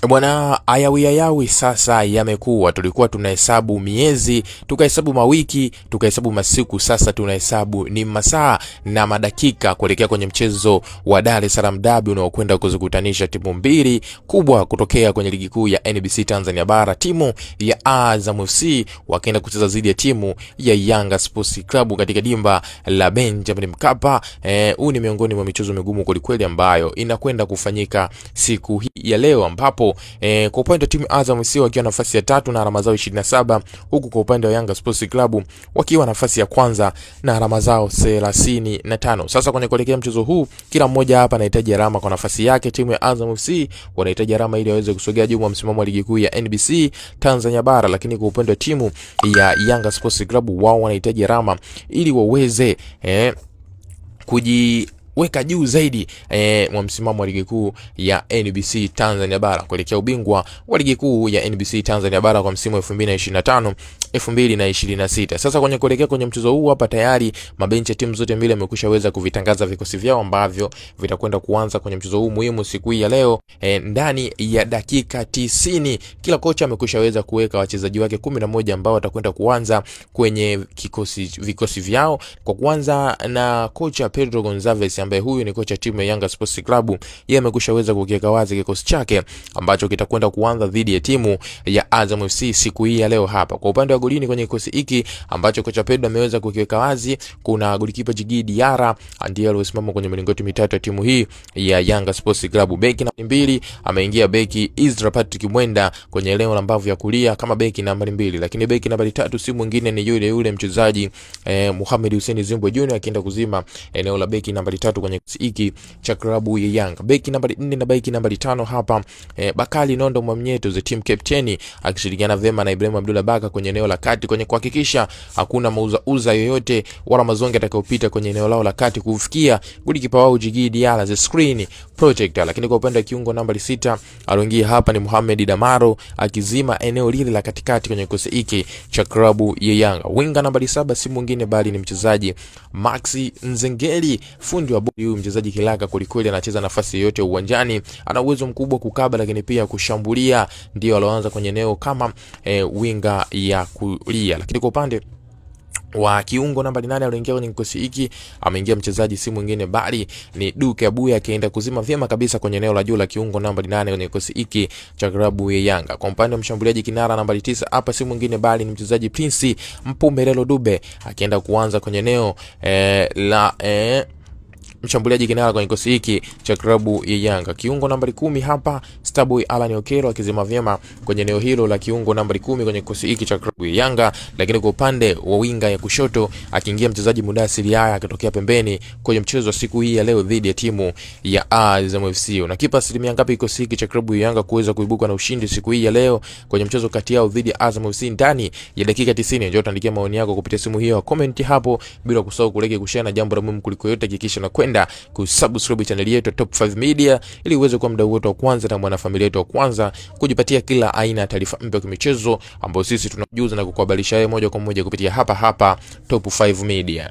Bwana, ayawi sasa yamekuwa. Tulikuwa tunahesabu miezi, tukahesabu mawiki, tukahesabu masiku, sasa tunahesabu ni masaa na madakika kuelekea kwenye mchezo wa Dar es Salaam Derby unaokwenda kuzikutanisha timu mbili kubwa kutokea kwenye ligi kuu ya NBC Tanzania Bara. Timu ya Azam FC wakaenda kucheza dhidi ya timu ya Yanga Sports Club katika dimba la Benjamin Mkapa. Huu ni miongoni mwa michezo migumu kwelikweli ambayo inakwenda kufanyika siku hii ya leo, ambapo kwa upande wa timu Azam FC wakiwa nafasi ya 3 na alama zao 27, huku kwa upande wa Yanga Sports Club wakiwa nafasi ya kwanza na alama zao 35. Sasa kwenye kuelekea mchezo huu, kila mmoja hapa anahitaji alama kwa nafasi yake. Timu ya Azam FC wanahitaji alama ili waweze kusogea juu msimamo wa ligi kuu ya NBC Tanzania Bara, lakini kwa upande wa timu ya Yanga Sports Club wao wanahitaji alama ili waweze weka juu zaidi mwa msimamo wa ligi kuu ya NBC Tanzania Bara kuelekea ubingwa wa ligi kuu ya NBC Tanzania Bara kwa msimu 2025-2026. Sasa kwenye kuelekea kwenye mchezo huu hapa, tayari mabenchi ya timu zote mbili yamekushaweza kuvitangaza vikosi vyao ambavyo vitakwenda kuanza kwenye mchezo huu muhimu siku hii ya leo. Ndani ya dakika 90 kila kocha amekushaweza kuweka wachezaji wake 11 ambao watakwenda kuanza kwenye vikosi vyao, kwa kuanza na kocha Pedro Gonzalez ambaye huyu ni kocha timu ya Yanga Sports Club. Yeye amekushaweza kukiweka wazi kikosi chake ambacho kitakwenda kuanza dhidi ya timu ya Azam FC siku hii ya leo hapa. Kwa upande wa golini kwenye kikosi hiki ambacho kocha Pedro ameweza kukiweka wazi, kuna golikipa Djigui Diarra ndiye aliyesimama kwenye milingoti mitatu ya timu hii ya Yanga Sports Club. Beki nambari 2 ameingia beki Isra Patrick Mwenda kwenye eneo la mbavu ya kulia kama beki nambari 2, lakini beki nambari 3 si mwingine ni yule mchezaji Mohamed Hussein Zimbwe Junior akienda kuzima eneo la beki nambari 3 kwenye hiki cha klabu ya Yanga. Beki nambari 4 na beki nambari 5 hapa Bakali Nondo Mwamnyeto the team captain akishirikiana vyema na Ibrahim Abdullah Baka kwenye eneo la kati kwenye kuhakikisha hakuna mauza yoyote wala mazonge atakayopita kwenye eneo lao la kati kufikia golikipa wao Djigui Diarra the screen protector. Lakini kwa upande wa kiungo nambari 6 aliingia hapa ni Mohamed Damaro akizima eneo lile la katikati kwenye kikosi hiki cha klabu ya Yanga. Winga nambari 7 si mwingine bali ni mchezaji Maxi Nzengeli, fundi wa bodi. Huyu mchezaji kilaka kwelikweli, anacheza nafasi yote uwanjani, ana uwezo mkubwa kukaba lakini pia kushambulia, ndio aloanza kwenye eneo kama winga ya kulia. Lakini kwa upande wa kiungo nambari 8 aliingia kwenye kikosi hiki, ameingia mchezaji si mwingine bali ni Duke Abuya akienda kuzima vyema kabisa kwenye eneo la juu la kiungo nambari 8 kwenye kikosi hiki cha klabu ya Yanga. Kwa upande wa mshambuliaji kinara nambari 9 hapa si mwingine bali ni mchezaji Prince Mpumelelo Dube akienda kuanza kwenye eneo la mshambuliaji kinara kwenye kikosi hiki cha klabu ya Yanga. Kiungo nambari 10 hapa Starboy Alan Okero akizima vyema kwenye eneo hilo la kiungo nambari 10 kwenye kikosi hiki cha klabu ya Yanga. Lakini kwa upande wa winga ya kushoto akiingia mchezaji Mudathir Yahya akitokea pembeni kwenye mchezo wa siku hii ya leo dhidi ya timu ya Azam FC. Unakipa asilimia ngapi kikosi hiki cha klabu ya Yanga kuweza kuibuka na ushindi siku hii ya leo kwenye mchezo kati yao dhidi ya Azam FC ndani ya dakika 90? Njoo tuandikie maoni yako kupitia simu hiyo, comment hapo, bila kusahau kulike, kushare na jambo la muhimu kuliko yote, hakikisha na kwenda kusubscribe channel yetu Top 5 Media ili uweze kuwa mdau wetu wa kwanza na mwanafamilia wetu wa kwanza kujipatia kila aina ya taarifa mpya kwa michezo ambayo sisi tunajuza na kukuhabarisha wewe moja kwa moja kupitia hapa Top 5 Media.